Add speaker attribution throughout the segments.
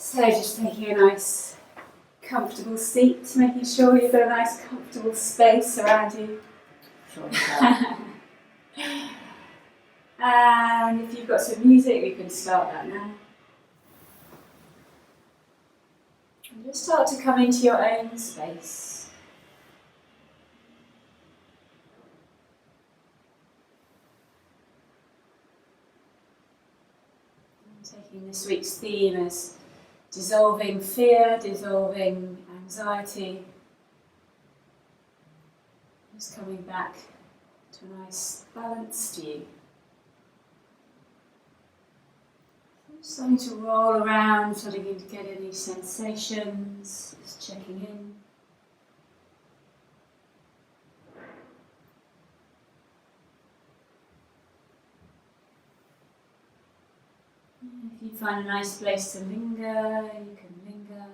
Speaker 1: So just taking a nice comfortable seat, making sure you've got a nice comfortable space around you. And if you've got some music, we can start that now. And just start to come into your own space. And taking this week's theme as dissolving fear, dissolving anxiety. Just coming back to a nice balanced view. Starting to roll around, starting to get any sensations, just checking in. If you find a nice place to linger, you can linger.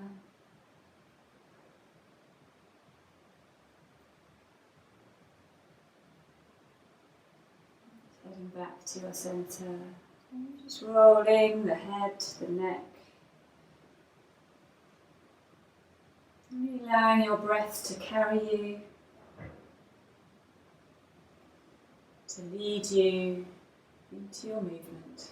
Speaker 1: Heading back to your centre. Just rolling the head, the neck. Really allowing your breath to carry you, to lead you into your movement.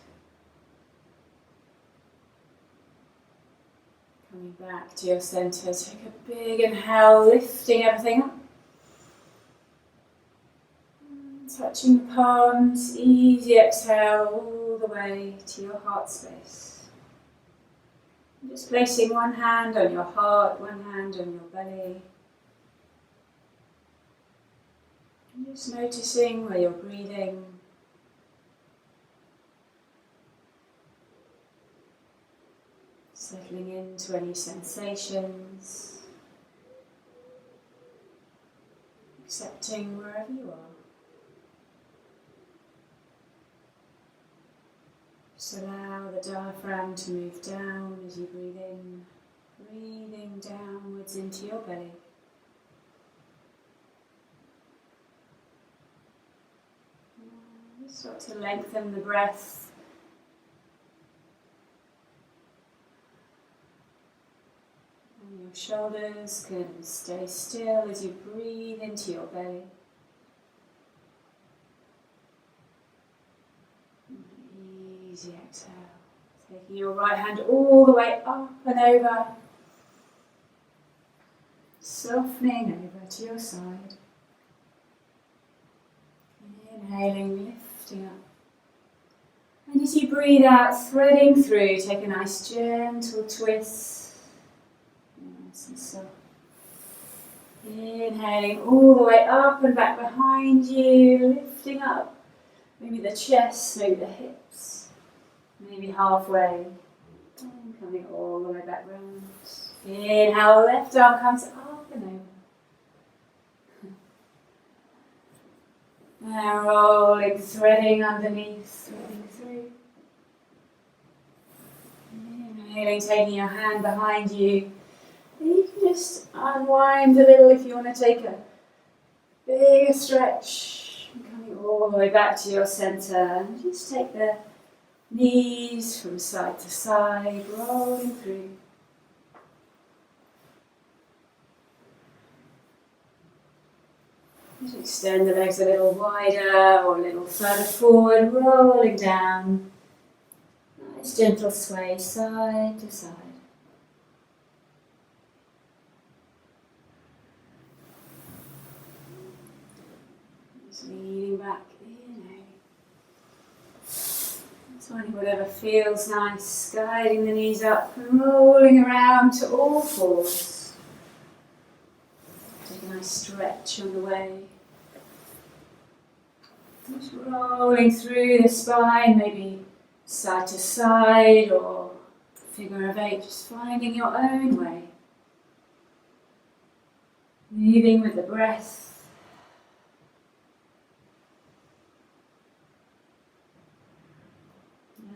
Speaker 1: Coming back to your centre, take a big inhale, lifting everything up. Touching the palms, easy exhale all the way to your heart space. Just placing one hand on your heart, one hand on your belly. And just noticing where you're breathing. Settling into any sensations. Accepting wherever you are. Just allow the diaphragm to move down as you breathe in, breathing downwards into your belly. Start to lengthen the breath. And your shoulders can stay still as you breathe into your belly. Easy exhale. Taking your right hand all the way up and over. Softening over to your side. Inhaling, lifting up. And as you breathe out, threading through, take a nice gentle twist. Nice and soft. Inhaling all the way up and back behind you, lifting up. Maybe the chest, maybe the hips, maybe halfway. And coming all the way back round. Inhale, left arm comes up and over. And rolling, threading underneath, threading through. Inhaling, taking your hand behind you. And you can just unwind a little if you want to take a bigger stretch. Coming all the way back to your centre. And just take the knees from side to side, rolling through. Just extend the legs a little wider or a little further forward, rolling down. Nice gentle sway side to side. Just leaning back, inhaling. Finding whatever feels nice, guiding the knees up and rolling around to all fours. Take a nice stretch on the way. Just rolling through the spine, maybe side to side or figure of eight, just finding your own way. Moving with the breath.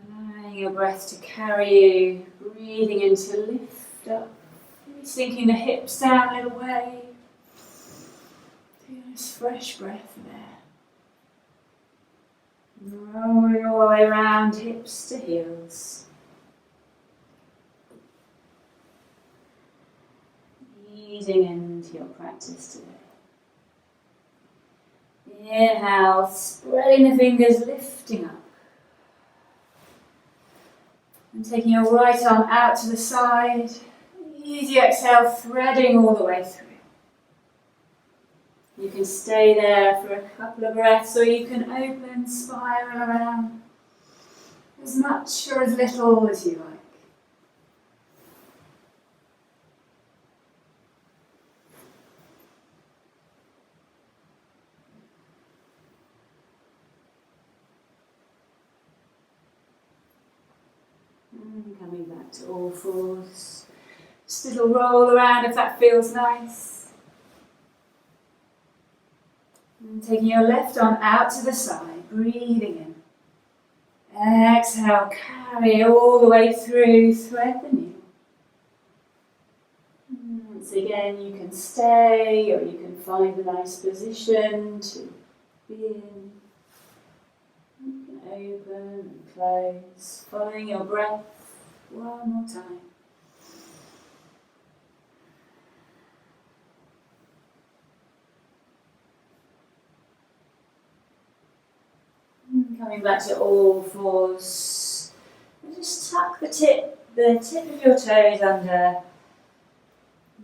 Speaker 1: Allowing your breath to carry you, breathing in to lift up. Maybe sinking the hips down a little way. Take a nice fresh breath there. Rolling all the way around, hips to heels. easing into your practice today. Inhale, spreading the fingers, lifting up. And taking your right arm out to the side. Easy exhale, threading all the way through. You can stay there for a couple of breaths, or you can open, spiral around. As much or as little as you like. And coming back to all fours. Just a little roll around if that feels nice. And taking your left arm out to the side, breathing in. Exhale, carry all the way through, thread the needle. Once again, you can stay or you can find a nice position to be in. You can open and close, following your breath one more time. Coming back to all fours, and just tuck the tip of your toes under,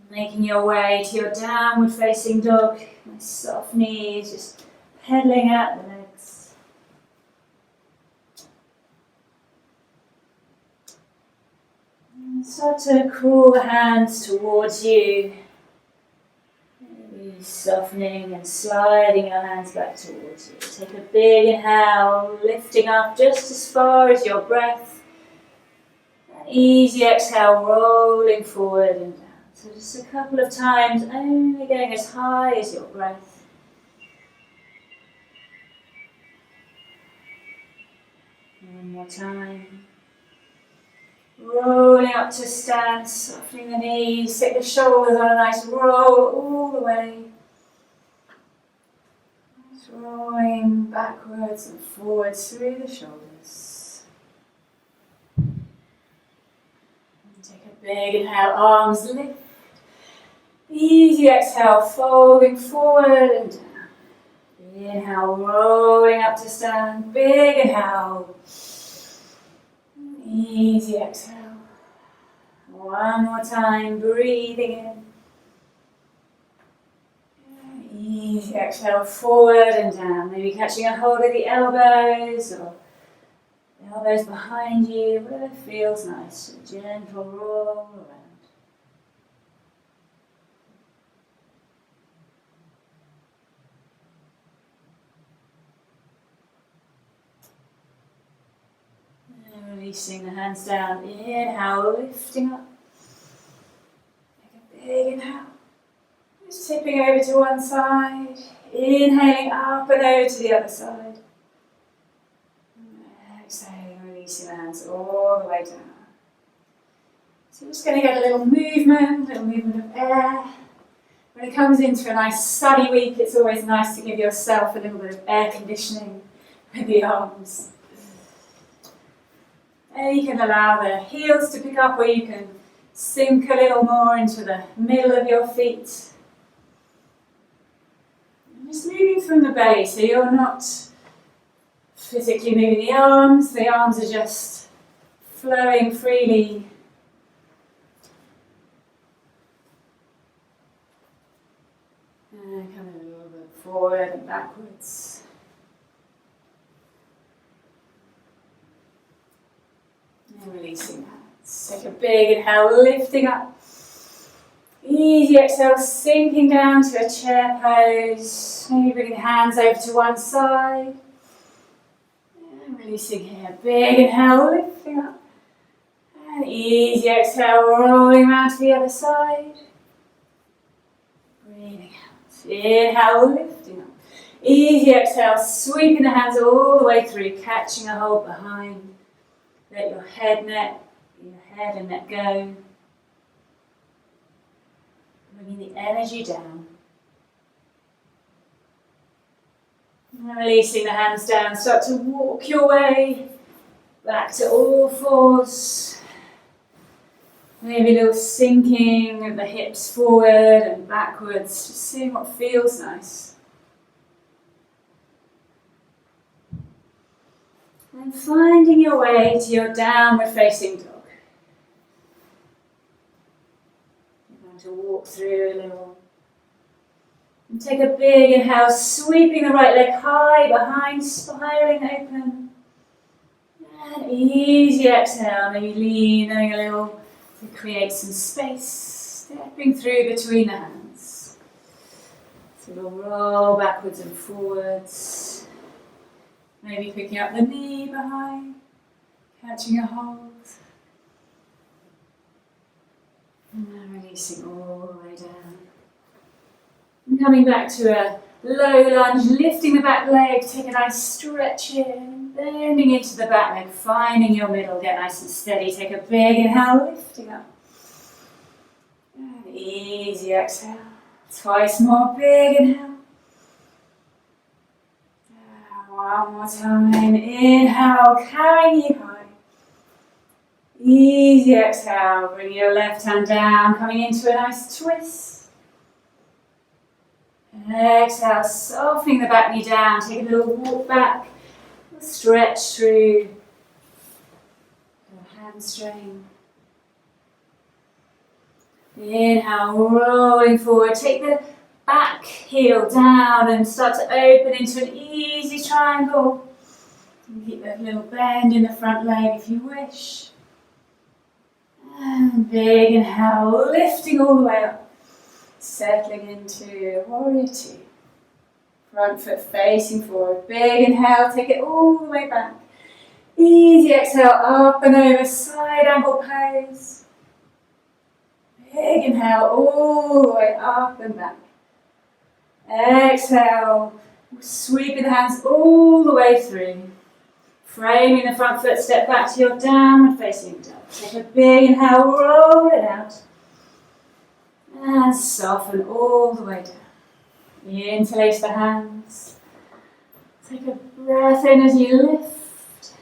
Speaker 1: making your way to your downward facing dog. Nice soft knees, just pedaling out the legs. And start to crawl the hands towards you. Softening and sliding your hands back towards you. Take a big inhale, lifting up just as far as your breath. An easy exhale, rolling forward and down. So just a couple of times, only going as high as your breath. One more time. Rolling up to stand, softening the knees, take the shoulders on a nice roll all the way. Just rolling backwards and forwards through the shoulders. And take a big inhale, arms lift. Easy exhale, folding forward and down. Inhale, rolling up to stand, big inhale. Easy exhale. One more time, breathing in. Easy exhale, forward and down. Maybe catching a hold of the elbows or the elbows behind you, whatever feels nice. A gentle roll around. Releasing the hands down, inhale, lifting up. Take a big inhale. Just tipping over to one side, inhaling up and over to the other side. Exhaling, releasing the hands all the way down. So we're just going to get a little movement of air. When it comes into a nice sunny week, it's always nice to give yourself a little bit of air conditioning with the arms. And you can allow the heels to pick up, or you can sink a little more into the middle of your feet. And just moving from the belly, so you're not physically moving the arms are just flowing freely. And coming a little bit forward and backwards. And releasing that. Take a big inhale, lifting up. Easy exhale, sinking down to a chair pose. Maybe bringing the hands over to one side. And releasing here. Big inhale, lifting up. And easy exhale, rolling around to the other side. Breathing out. Inhale, lifting up. Easy exhale, sweeping the hands all the way through, catching a hold behind. Let your head and neck go. Bringing the energy down. And releasing the hands down. Start to walk your way back to all fours. Maybe a little sinking of the hips forward and backwards, just seeing what feels nice. And finding your way to your downward facing dog. You're going to walk through a little. And take a big inhale, sweeping the right leg high behind, spiraling open. And easy exhale, maybe leaning a little to create some space, stepping through between the hands. So we'll roll backwards and forwards. Maybe picking up the knee behind, catching a hold. And then releasing all the way down. And coming back to a low lunge, lifting the back leg, take a nice stretch in, bending into the back leg, finding your middle, get nice and steady. Take a big inhale, lifting up. And easy exhale. Twice more, big inhale. One more time, inhale, carrying you high. Easy exhale, bring your left hand down, coming into a nice twist. Exhale, softening the back knee down, take a little walk back, stretch through your hamstring. Inhale, rolling forward, take the back heel down and start to open into an easy triangle. And keep a little bend in the front leg if you wish. And big inhale, lifting all the way up. Settling into warrior two. Front foot facing forward. Big inhale, take it all the way back. Easy exhale, up and over, side angle pose. Big inhale, all the way up and back. Exhale, sweeping the hands all the way through. Framing the front foot, step back to your downward facing dog. Take a big inhale, roll it out. And soften all the way down. Interlace the hands. Take a breath in as you lift.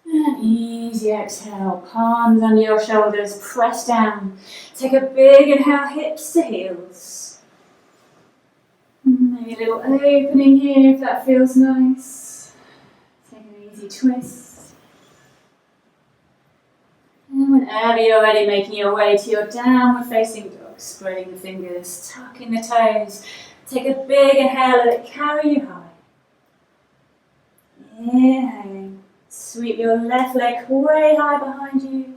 Speaker 1: And easy exhale, palms under your shoulders, press down. Take a big inhale, hips to heels. Maybe a little opening here if that feels nice. Take an easy twist. And whenever you're ready, making your way to your downward facing dog, spreading the fingers, tucking the toes. Take a big inhale, let it carry you high. Inhaling, sweep your left leg way high behind you.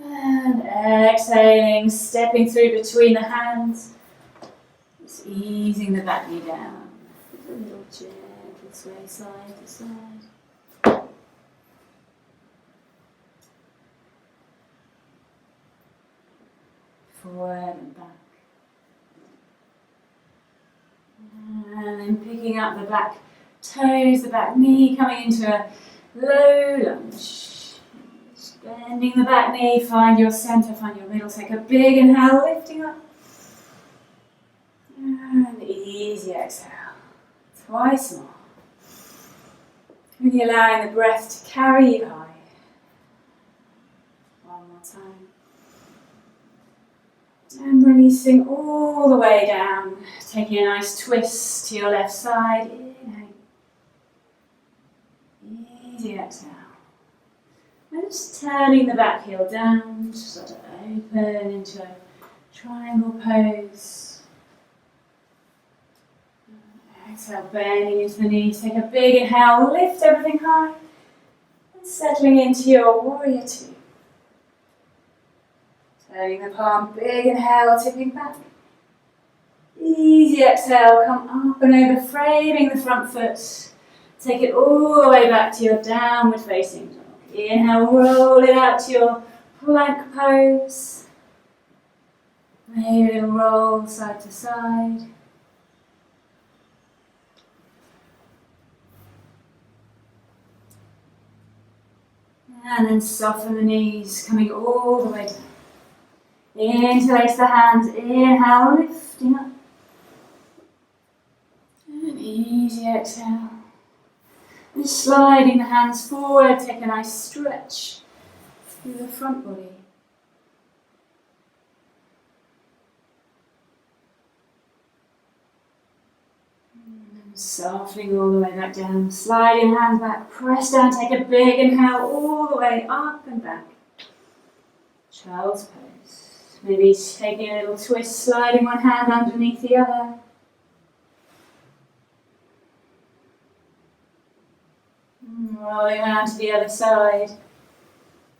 Speaker 1: And exhaling, stepping through between the hands. Just easing the back knee down. A little gentle sway side to side. Forward and back. And then picking up the back toes, the back knee, coming into a low lunge. Just bending the back knee, find your center, find your middle. Take a big inhale, lifting up. And easy exhale. Twice more. Really allowing the breath to carry you high. One more time. And releasing all the way down. Taking a nice twist to your left side. Inhale. Easy exhale. And just turning the back heel down. Just sort of open into a triangle pose. Exhale, bending into the knees. Take a big inhale, lift everything high. And settling into your warrior two. Turning the palm, big inhale, tipping back. Easy exhale, come up and over, framing the front foot. Take it all the way back to your downward facing dog. Inhale, roll it out to your plank pose. Maybe a little roll side to side. And then soften the knees, coming all the way down. Interlace the hands, inhale, lifting up. And easy exhale. And sliding the hands forward, take a nice stretch. through the front body. Softening all the way back down, sliding hands back, press down, take a big inhale all the way up and back. Child's pose. Maybe taking a little twist, sliding one hand underneath the other. Rolling around to the other side.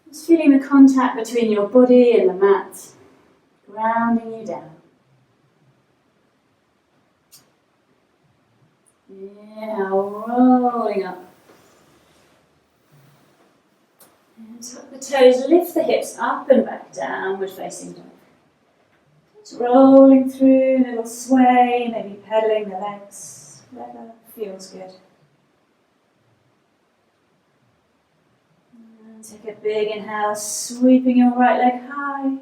Speaker 1: Just feeling the contact between your body and the mat, grounding you down. Inhale, rolling up. And tuck the toes, lift the hips up and back, downward facing dog. Just rolling through, a little sway, maybe pedaling the legs, whatever feels good. And take a big inhale, sweeping your right leg high.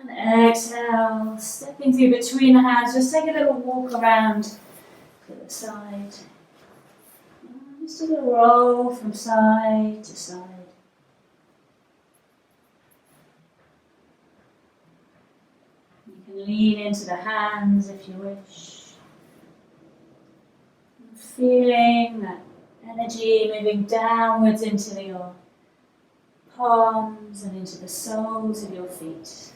Speaker 1: And exhale, stepping through between the hands, just take a little walk around to the side. Just a little roll from side to side. You can lean into the hands if you wish. Feeling that energy moving downwards into your palms and into the soles of your feet.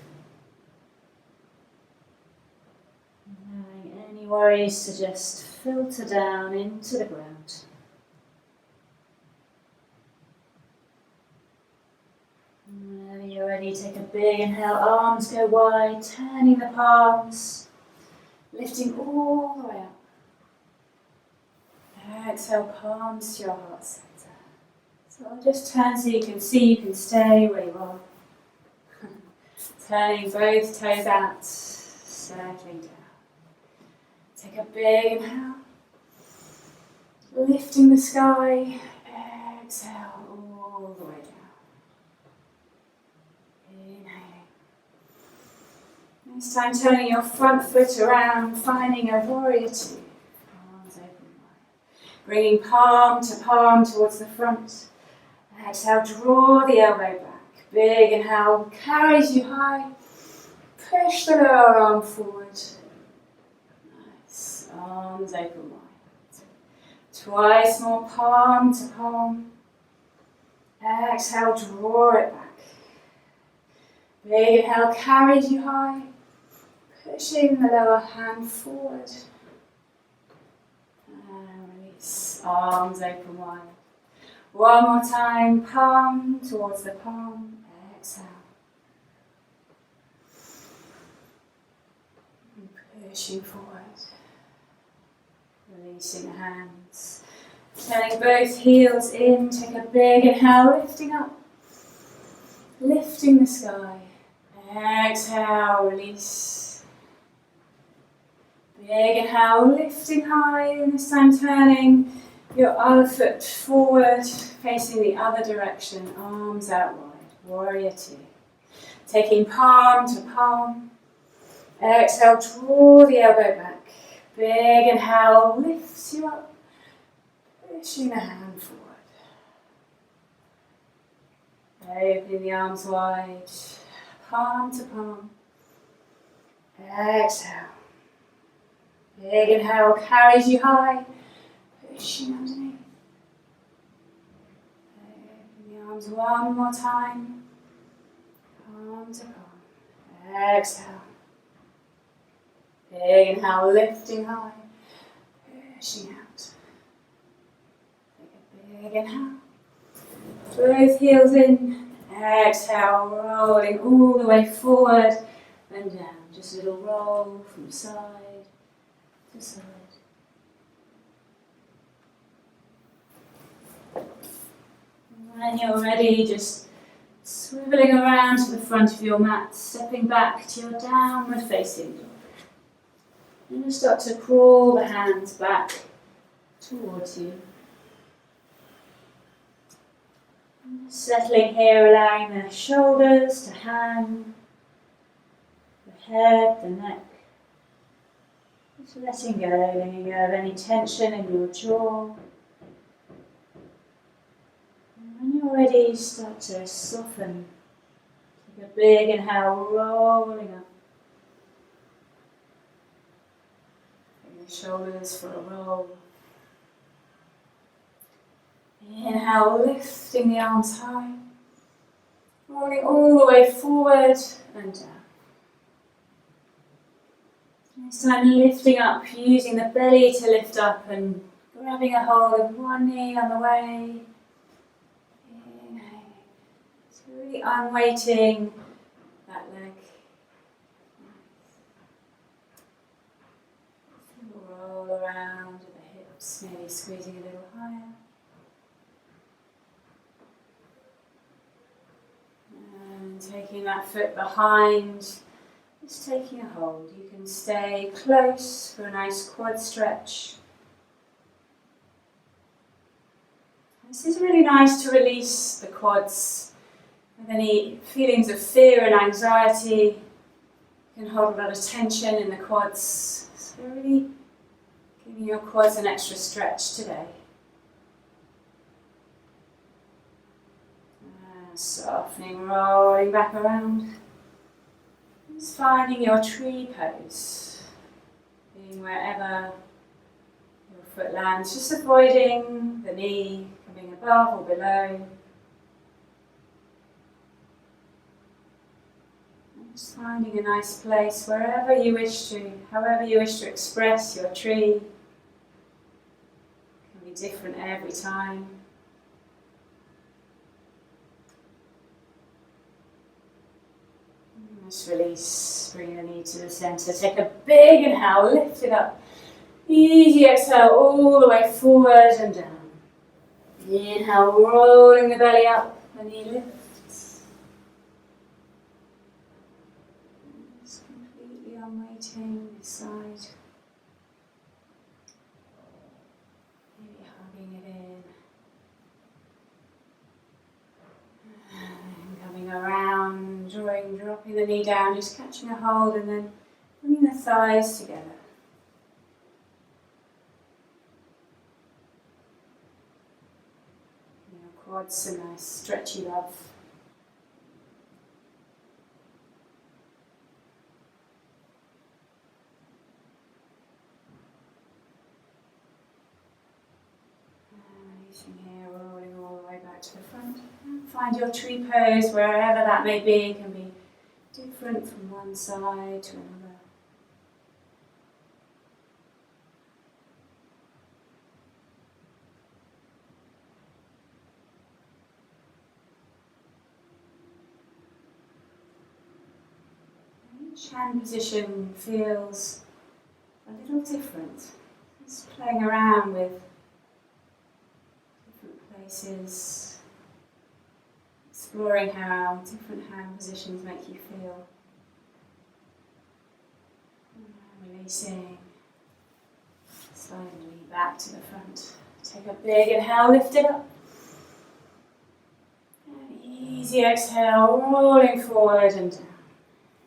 Speaker 1: Allowing any worries to just filter down into the ground. Whenever you're ready, take a big inhale, arms go wide, turning the palms, lifting all the way up. Exhale, palms to your heart center. So I'll just turn so you can see, you can stay where you are. Turning both toes out, circling down. Take a big inhale, lifting the sky, exhale all the way down. Inhaling. This time turning your front foot around, finding a warrior two. Arms open wide. Bringing palm to palm towards the front. Exhale, draw the elbow back. Big inhale, carries you high. Push the lower arm forward. Nice. Arms open wide. Twice more, palm to palm. Exhale, draw it back. Big inhale carries you high, pushing the lower hand forward. And release, arms open wide. One more time, palm towards the palm, exhale. And pushing forward. Releasing the hands. Turning both heels in, take a big inhale, lifting up. Lifting the sky. Exhale, release. Big inhale, lifting high, and this time turning your other foot forward, facing the other direction, arms out wide, warrior two. Taking palm to palm. Exhale, draw the elbow back. Big inhale, lifts you up, pushing the hand forward. Opening the arms wide, palm to palm. Exhale. Big inhale carries you high, pushing underneath. Open the arms one more time, palm to palm. Exhale. Big inhale, lifting high, pushing out. Take a big inhale. Both heels in, exhale, rolling all the way forward and down. Just a little roll from side to side. When you're ready, just swiveling around to the front of your mat, stepping back to your downward facing dog. And you start to crawl the hands back towards you. Settling here, allowing the shoulders to hang, the head, the neck. Just letting go of any tension in your jaw. And when you're ready, start to soften. Take a big inhale, rolling up. Take the shoulders for a roll. Inhale, lifting the arms high. Rolling all the way forward and down. This time lifting up, using the belly to lift up and grabbing a hold of one knee on the way. Inhaling. So really unweighting that leg. Roll around with the hips, maybe squeezing a little higher. And taking that foot behind. Just taking a hold. You can stay close for a nice quad stretch. This is really nice to release the quads with any feelings of fear and anxiety. You can hold a lot of tension in the quads. So really giving your quads an extra stretch today. And softening, rolling back around. Just finding your tree pose, being wherever your foot lands, just avoiding the knee coming above or below. And just finding a nice place wherever you wish to, however you wish to express your tree. It can be different every time. Just release, bring the knee to the centre. Take a big inhale, lift it up. Easy exhale all the way forward and down. Inhale, rolling the belly up, the knee lifts. Just completely unweighting this side. Maybe hugging it in. And coming around, dropping the knee down, just catching a hold and then bringing the thighs together. Quads a nice stretchy love. Releasing here, rolling all the way back to the front. And find your tree pose wherever that may be. It can be different from one side to another. Each hand position feels a little different. Just playing around with different places, exploring how different hand positions make you feel. And releasing, slowly back to the front. Take a big inhale, lift it up. And easy exhale, rolling forward and down.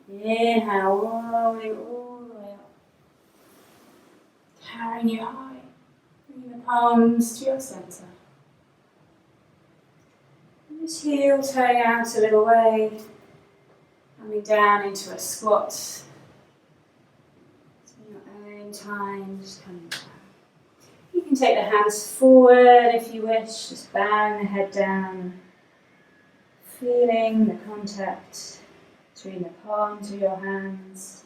Speaker 1: Inhale, rolling all the way up. Carrying you high. Bring the palms to your centre. And just heel turning out a little way. Coming down into a squat. So in your own time, just coming down. You can take the hands forward if you wish. Just bowing the head down. Feeling the contact between the palms of your hands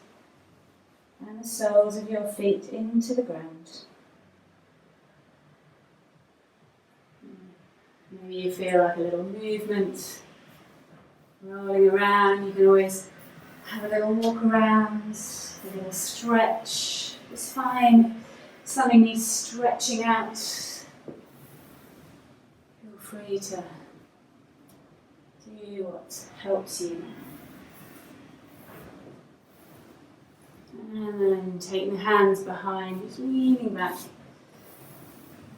Speaker 1: and the soles of your feet into the ground. Maybe you feel like a little movement rolling around. You can always have a little walk around, a little stretch. Just find something needs stretching out. Feel free to do what helps you. And then take the hands behind, just leaning back.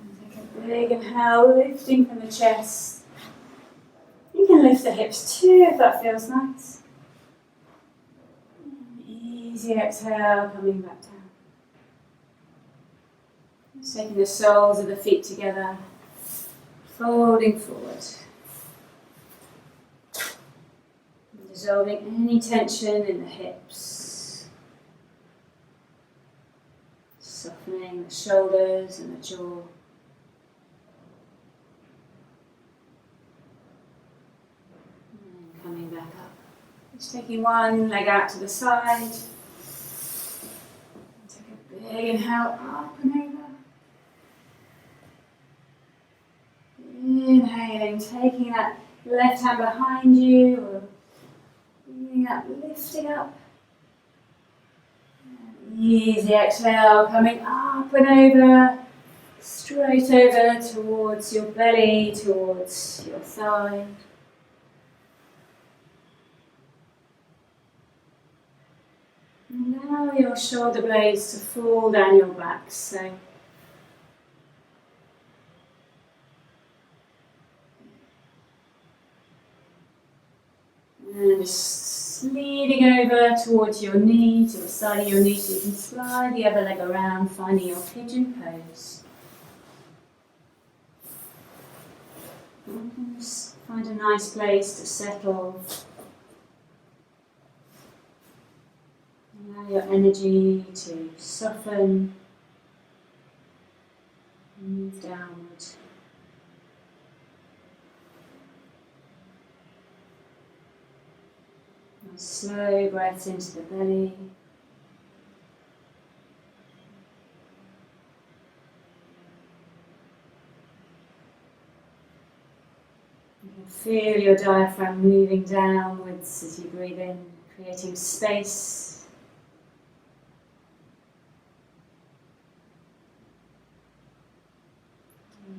Speaker 1: And take a big inhale, lifting from the chest. You can lift the hips too if that feels nice. And easy exhale, coming back down. Just taking the soles of the feet together, folding forward. Dissolving any tension in the hips. Softening the shoulders and the jaw. And coming back up. Just taking one leg out to the side. Take a big inhale up and over. Inhaling, taking that left hand behind you, or bringing up, lifting up. And easy exhale, coming up and over, straight over towards your belly, towards your thigh. And allow your shoulder blades to fall down your back. So and just leading over towards your knee, to the side of your knee, so you can slide the other leg around, finding your pigeon pose. And just find a nice place to settle. Allow your energy to soften and move downward. Slow breaths into the belly. You can feel your diaphragm moving downwards as you breathe in, creating space.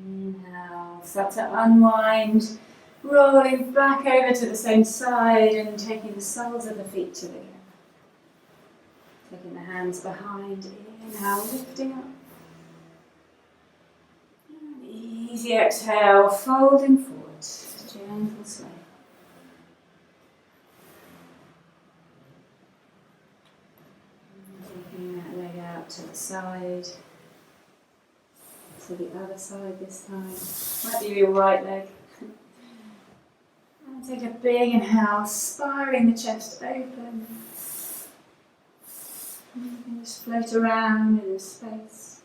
Speaker 1: Inhale, start to unwind. Rolling back over to the same side and taking the soles of the feet to the ground. Taking the hands behind, inhale, lifting up. And easy exhale, folding forward, gentle sway. Taking that leg out to the side, to the other side this time. Might be your right leg. And take a big inhale, spiraling the chest open. And you can just float around in this space.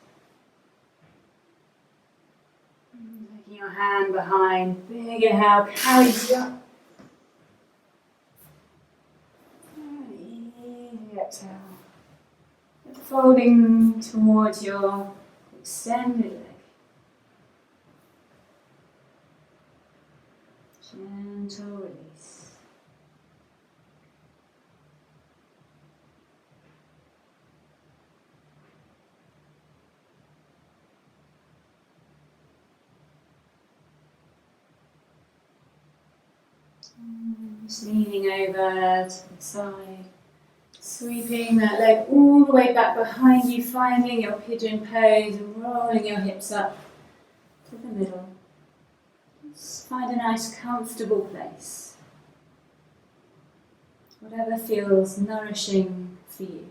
Speaker 1: And taking your hand behind, big inhale, carries you up. And easy exhale. Folding towards your extended leg. Gentle release. Just leaning over to the side, sweeping that leg all the way back behind you, finding your pigeon pose and rolling your hips up to the middle. Just find a nice comfortable place, whatever feels nourishing for you.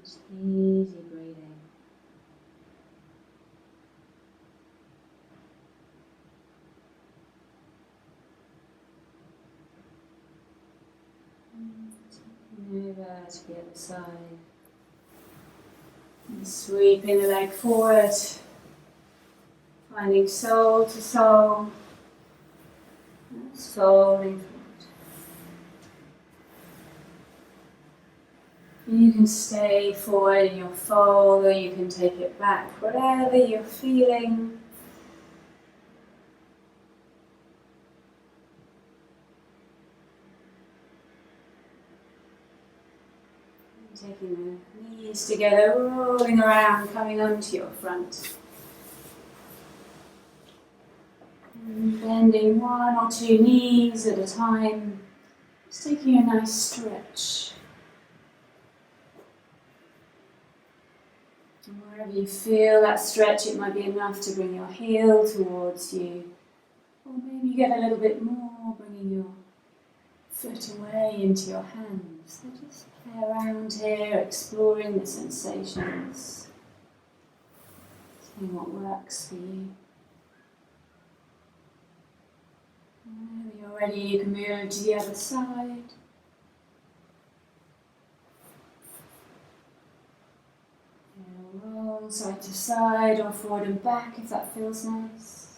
Speaker 1: Just easy breathing. Over to the other side. And sweeping the leg forward. Finding sole to sole. Just folding forward. You can stay forward in your fold, or you can take it back, whatever you're feeling. Taking the knees together, rolling around, coming onto your front. And bending one or two knees at a time. Just taking a nice stretch. And wherever you feel that stretch, it might be enough to bring your heel towards you. Or maybe you get a little bit more, bringing your foot away into your hands. So just play around here, exploring the sensations, seeing what works for you. Whenever you're ready, you can move to the other side. Roll side to side or forward and back if that feels nice.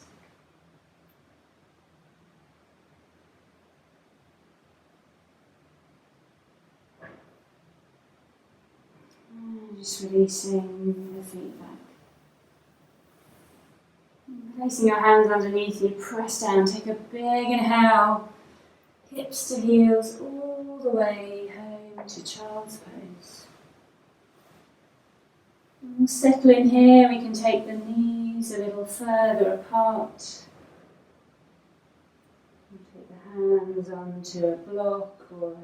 Speaker 1: And just releasing the feet back. Placing your hands underneath you, press down, take a big inhale, hips to heels all the way home to child's pose. And settle in here, we can take the knees a little further apart. And take the hands onto a block or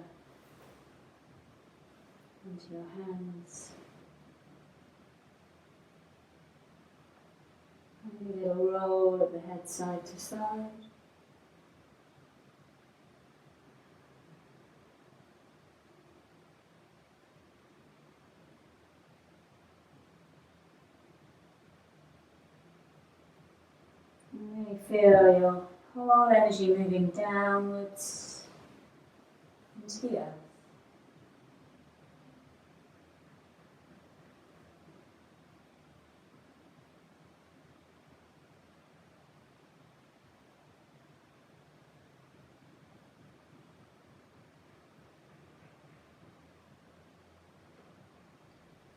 Speaker 1: onto your hands. And a little roll of the head side to side. And really feel your whole energy moving downwards into the earth.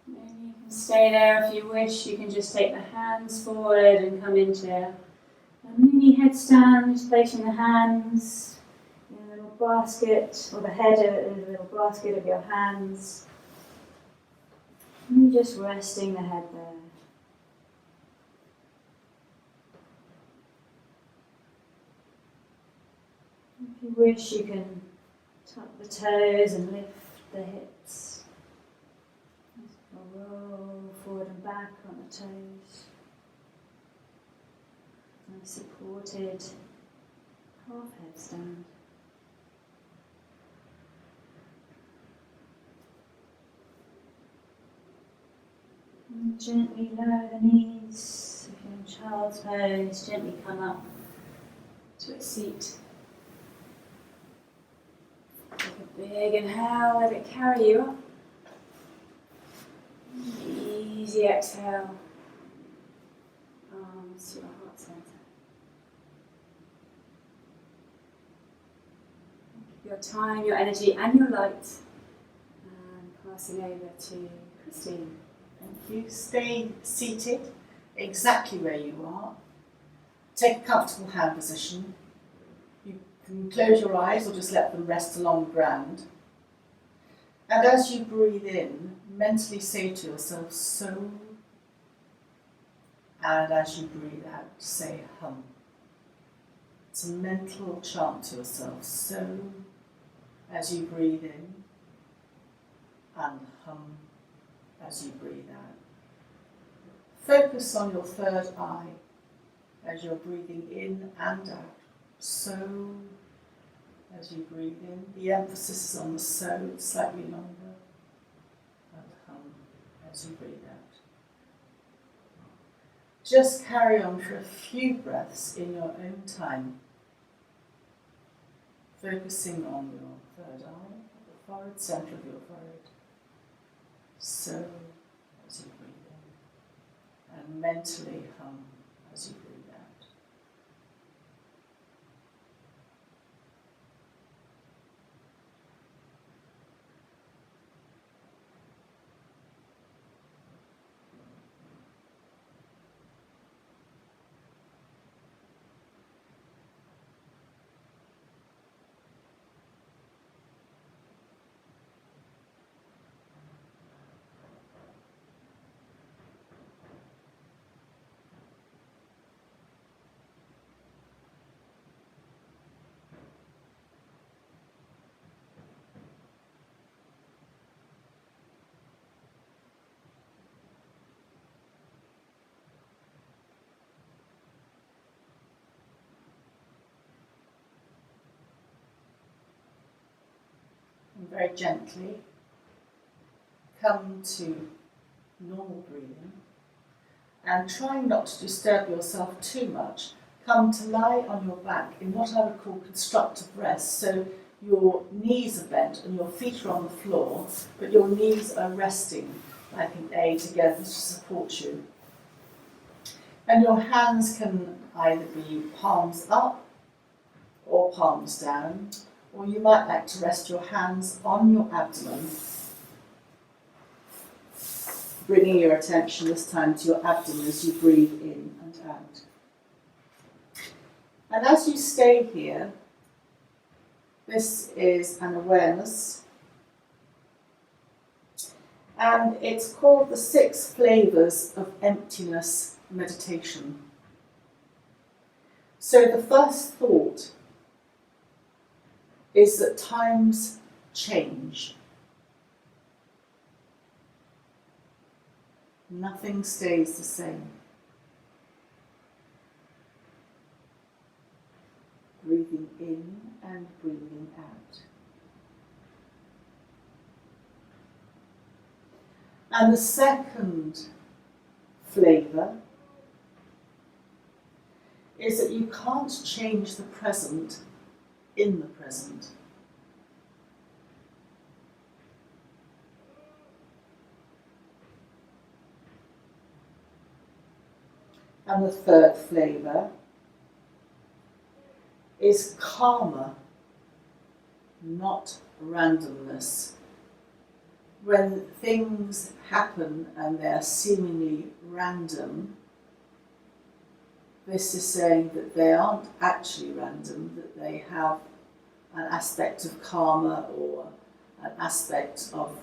Speaker 1: Maybe you can stay there if you wish. You can just take the hands forward and come into a mini headstand, placing the hands in a little basket, or the head in a little basket of your hands. And just resting the head there. If you wish, you can tuck the toes and lift the hips. Roll forward and back on the toes. Nice supported half headstand. And gently lower the knees. If you're in child's pose, gently come up to a seat. Take a big inhale, let it carry you up. Easy exhale. Arms to your heart center. Your time, your energy, and your light. And passing over to Christine.
Speaker 2: Thank you. Stay seated exactly where you are. Take a comfortable hand position. You can close your eyes or just let them rest along the ground. And as you breathe in, mentally say to yourself, so. And as you breathe out, say hum. It's a mental chant to yourself, so, as you breathe in, and hum as you breathe out. Focus on your third eye as you're breathing in and out. So, as you breathe in, the emphasis is on the so, it's slightly longer, and hum as you breathe out. Just carry on for a few breaths in your own time, focusing on your third eye, the forehead, centre of your forehead. So, as you breathe in, and mentally hum as you breathe out. very gently come to normal breathing, and trying not to disturb yourself too much, come to lie on your back in what I would call constructive rest. So your knees are bent and your feet are on the floor, but your knees are resting like an A together to support you. And your hands can either be palms up or palms down, or you might like to rest your hands on your abdomen, bringing your attention this time to your abdomen as you breathe in and out. And as you stay here, this is an awareness, and it's called the 6 Flavors of Emptiness Meditation. So the first thought is that times change. Nothing stays the same. Breathing in and breathing out. And the second flavour is that you can't change the present in the present. And the third flavour is karma, not randomness. When things happen and they're seemingly random, this is saying that they aren't actually random, that they have an aspect of karma or an aspect of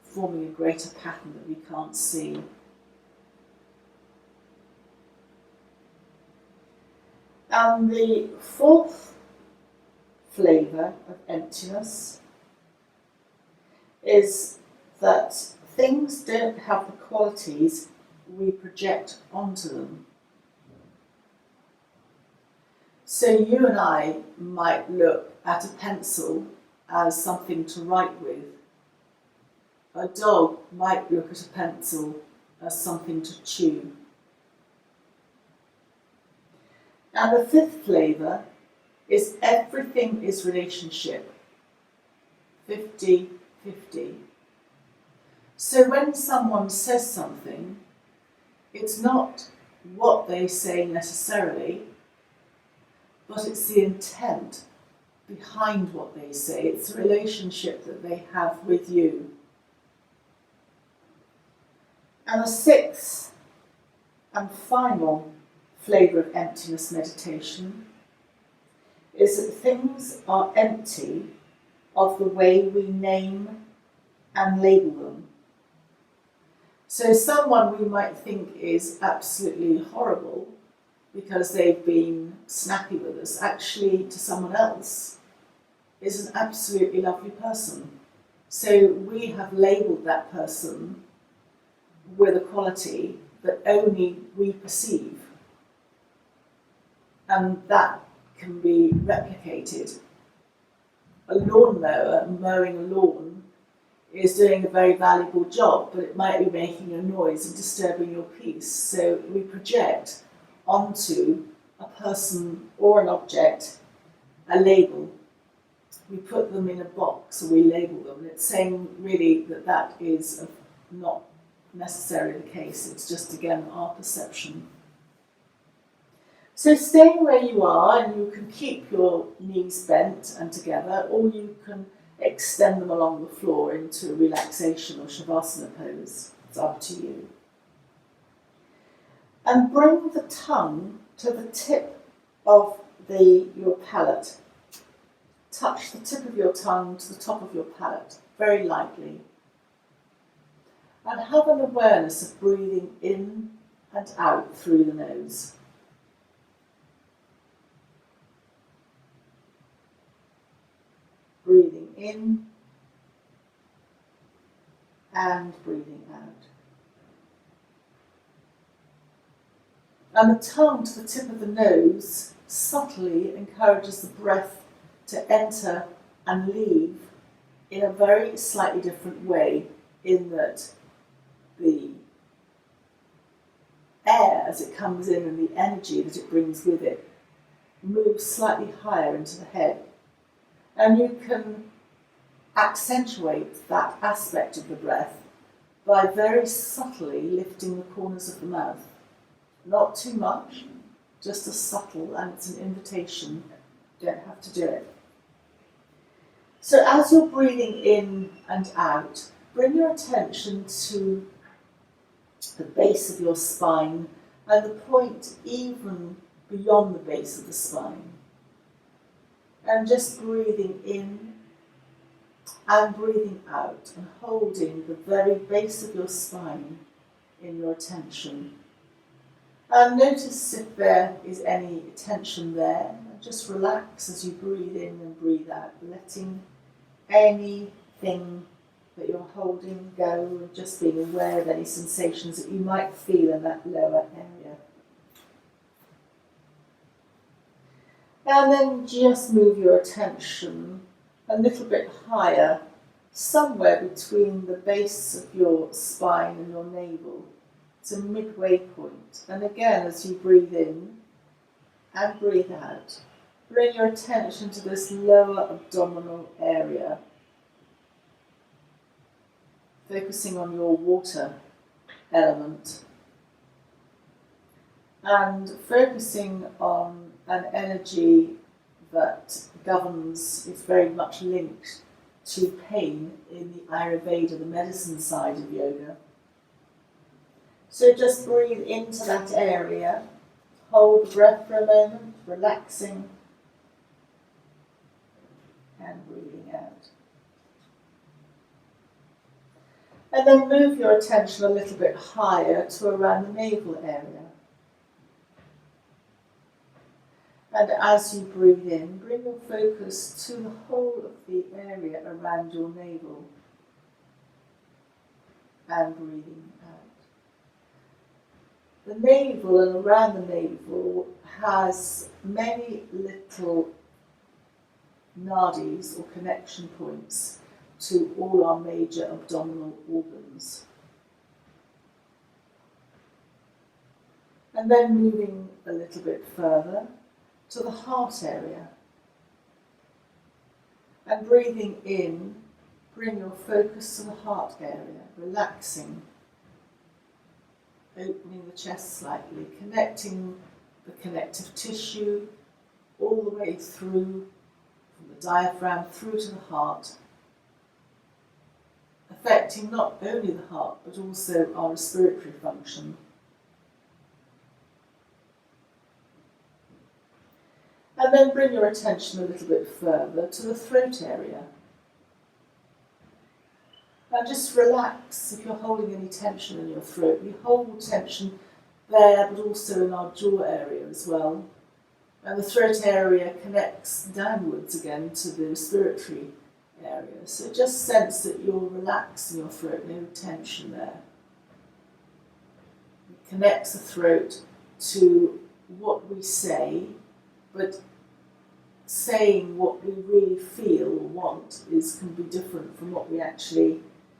Speaker 2: forming a greater pattern that we can't see. And the fourth flavour of emptiness is that things don't have the qualities we project onto them. So you and I might look at a pencil as something to write with. A dog might look at a pencil as something to chew. And the fifth flavour is everything is relationship, 50-50. So when someone says something, it's not what they say necessarily, but it's the intent behind what they say. It's the relationship that they have with you. And the sixth and final flavour of emptiness meditation is that things are empty of the way we name and label them. So someone we might think is absolutely horrible because they've been snappy with us, actually to someone else is an absolutely lovely person. So we have labelled that person with a quality that only we perceive. And that can be replicated. A lawnmower mowing a lawn is doing a very valuable job, but it might be making a noise and disturbing your peace. So we project onto a person or an object a label. We put them in a box or we label them. And it's saying really that that is not necessarily the case. It's just, again, our perception. So staying where you are, and you can keep your knees bent and together, or you can extend them along the floor into a relaxation or shavasana pose. It's up to you. And bring the tongue to the tip of your palate. Touch the tip of your tongue to the top of your palate, very lightly. And have an awareness of breathing in and out through the nose. Breathing in and breathing out. And the tongue to the tip of the nose subtly encourages the breath to enter and leave in a very slightly different way, in that the air as it comes in and the energy that it brings with it moves slightly higher into the head. And you can accentuate that aspect of the breath by very subtly lifting the corners of the mouth. Not too much, just a subtle, and it's an invitation. You don't have to do it. So as you're breathing in and out, bring your attention to the base of your spine and the point even beyond the base of the spine. And just breathing in and breathing out and holding the very base of your spine in your attention. And notice if there is any tension there, and just relax as you breathe in and breathe out, letting anything that you're holding go and just being aware of any sensations that you might feel in that lower area. And then just move your attention a little bit higher, somewhere between the base of your spine and your navel. It's a midway point. And again, as you breathe in and breathe out, bring your attention to this lower abdominal area, focusing on your water element and focusing on an energy that governs, is very much linked to pain in the Ayurveda, the medicine side of yoga. So just breathe into that area, hold the breath for a moment, relaxing and breathing out. And then move your attention a little bit higher to around the navel area. And as you breathe in, bring your focus to the whole of the area around your navel and breathing out. The navel and around the navel has many little nadis or connection points to all our major abdominal organs. And then moving a little bit further to the heart area. And breathing in, bring your focus to the heart area, relaxing, opening the chest slightly, connecting the connective tissue all the way through, from the diaphragm through to the heart, affecting not only the heart but also our respiratory function. And then bring your attention a little bit further to the throat area. And just relax if you're holding any tension in your throat. We hold tension there but also in our jaw area as well. And the throat area connects downwards again to the respiratory area. So just sense that you're relaxed in your throat, no tension there. It connects the throat to what we say, but saying what we really feel or want can be different from what we actually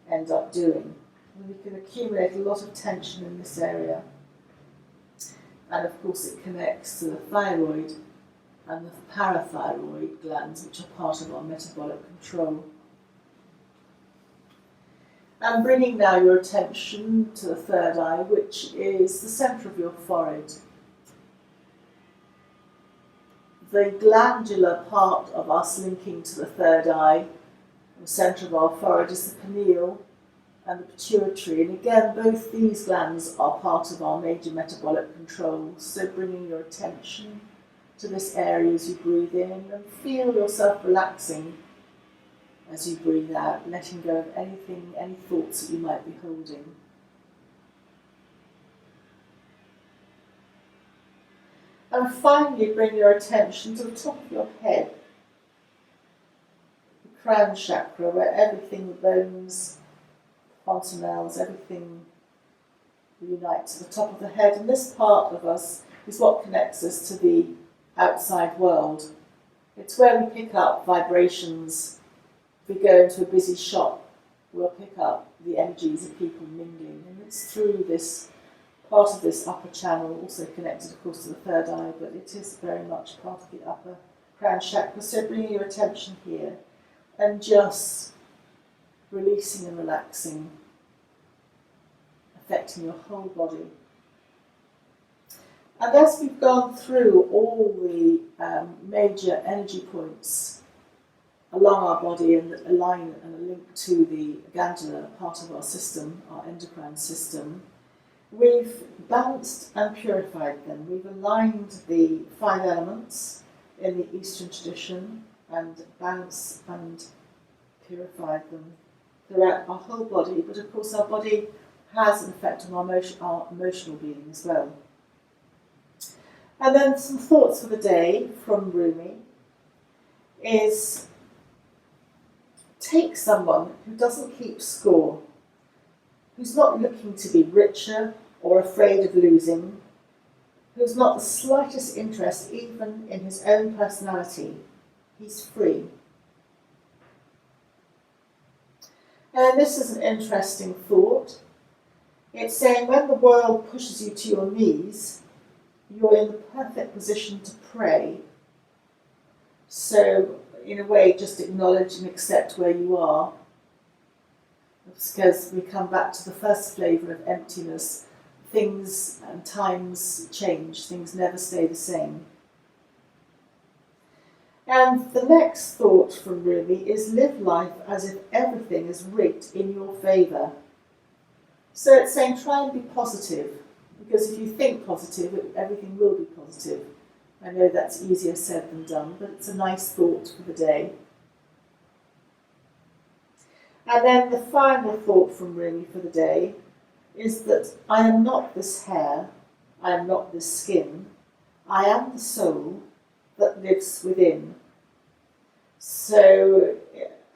Speaker 2: end up doing. And we can accumulate a lot of tension in this area. And of course it connects to the thyroid and the parathyroid glands, which are part of our metabolic control. And bringing now your attention to the third eye, which is the centre of your forehead. The glandular part of us linking to the third eye, the centre of our forehead, is the pineal and the pituitary. And again, both these glands are part of our major metabolic control. So bringing your attention to this area as you breathe in and feel yourself relaxing as you breathe out, letting go of anything, any thoughts that you might be holding. And finally, bring your attention to the top of your head, the crown chakra, where everything, the bones, fontanelles, everything unites to the top of the head. And this part of us is what connects us to the outside world. It's where we pick up vibrations if we go into a busy shop, we'll pick up the energies of people mingling, and it's through this part of this upper channel, also connected of course to the third eye, but it is very much part of the upper crown chakra. So bringing your attention here and just releasing and relaxing, affecting your whole body. And as we've gone through all the major energy points along our body and that align and are linked to the glandular part of our system, our endocrine system, we've balanced and purified them. We've aligned the 5 elements in the Eastern tradition and balanced and purified them throughout our whole body. But of course our body has an effect on our emotional being as well. And then some thoughts for the day from Rumi is, take someone who doesn't keep score, who's not looking to be richer or afraid of losing, who's not the slightest interest even in his own personality. He's free. And this is an interesting thought. It's saying when the world pushes you to your knees, you're in the perfect position to pray. So, in a way, just acknowledge and accept where you are. Because we come back to the first flavour of emptiness. Things and times change, things never stay the same. And the next thought from Rumi is, live life as if everything is rigged in your favour. So it's saying try and be positive, because if you think positive, everything will be positive. I know that's easier said than done, but it's a nice thought for the day. And then the final thought from Rumi for the day is that I am not this hair, I am not this skin, I am the soul that lives within. So,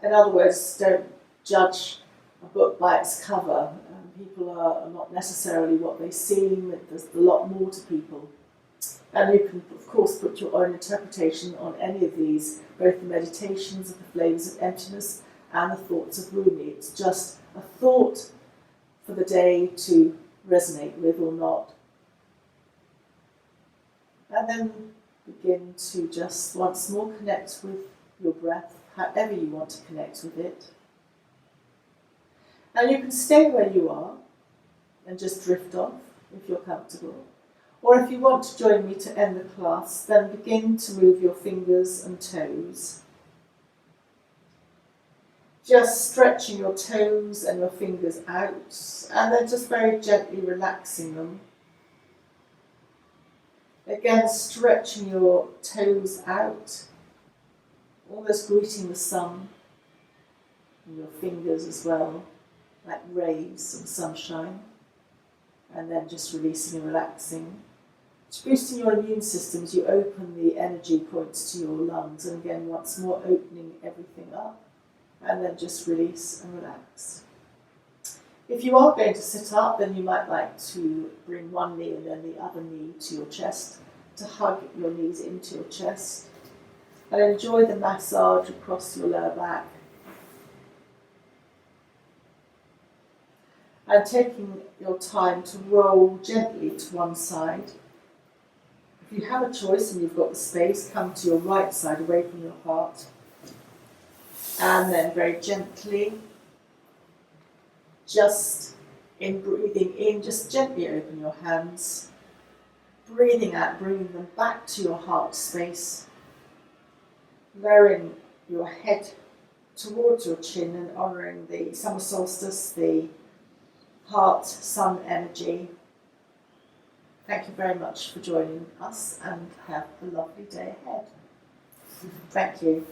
Speaker 2: in other words, don't judge a book by its cover. People are not necessarily what they seem, there's a lot more to people. And you can, of course, put your own interpretation on any of these, both the meditations of the flavors of emptiness and the thoughts of Rumi. It's just a thought for the day to resonate with or not. And then begin to just once more connect with your breath, however you want to connect with it. And you can stay where you are and just drift off if you're comfortable. Or if you want to join me to end the class, then begin to move your fingers and toes. Just stretching your toes and your fingers out, and then just very gently relaxing them. Again, stretching your toes out, almost greeting the sun, and your fingers as well, like rays of sunshine. And then just releasing and relaxing. Just boosting your immune system as you open the energy points to your lungs, and again, once more opening everything up. And then just release and relax. If you are going to sit up, then you might like to bring one knee and then the other knee to your chest, to hug your knees into your chest. And enjoy the massage across your lower back. And taking your time to roll gently to one side. If you have a choice and you've got the space, come to your right side away from your heart. And then very gently, just in breathing in, just gently open your hands. Breathing out, bringing them back to your heart space. Lowering your head towards your chin and honouring the summer solstice, the heart, sun energy. Thank you very much for joining us and have a lovely day ahead. Thank you.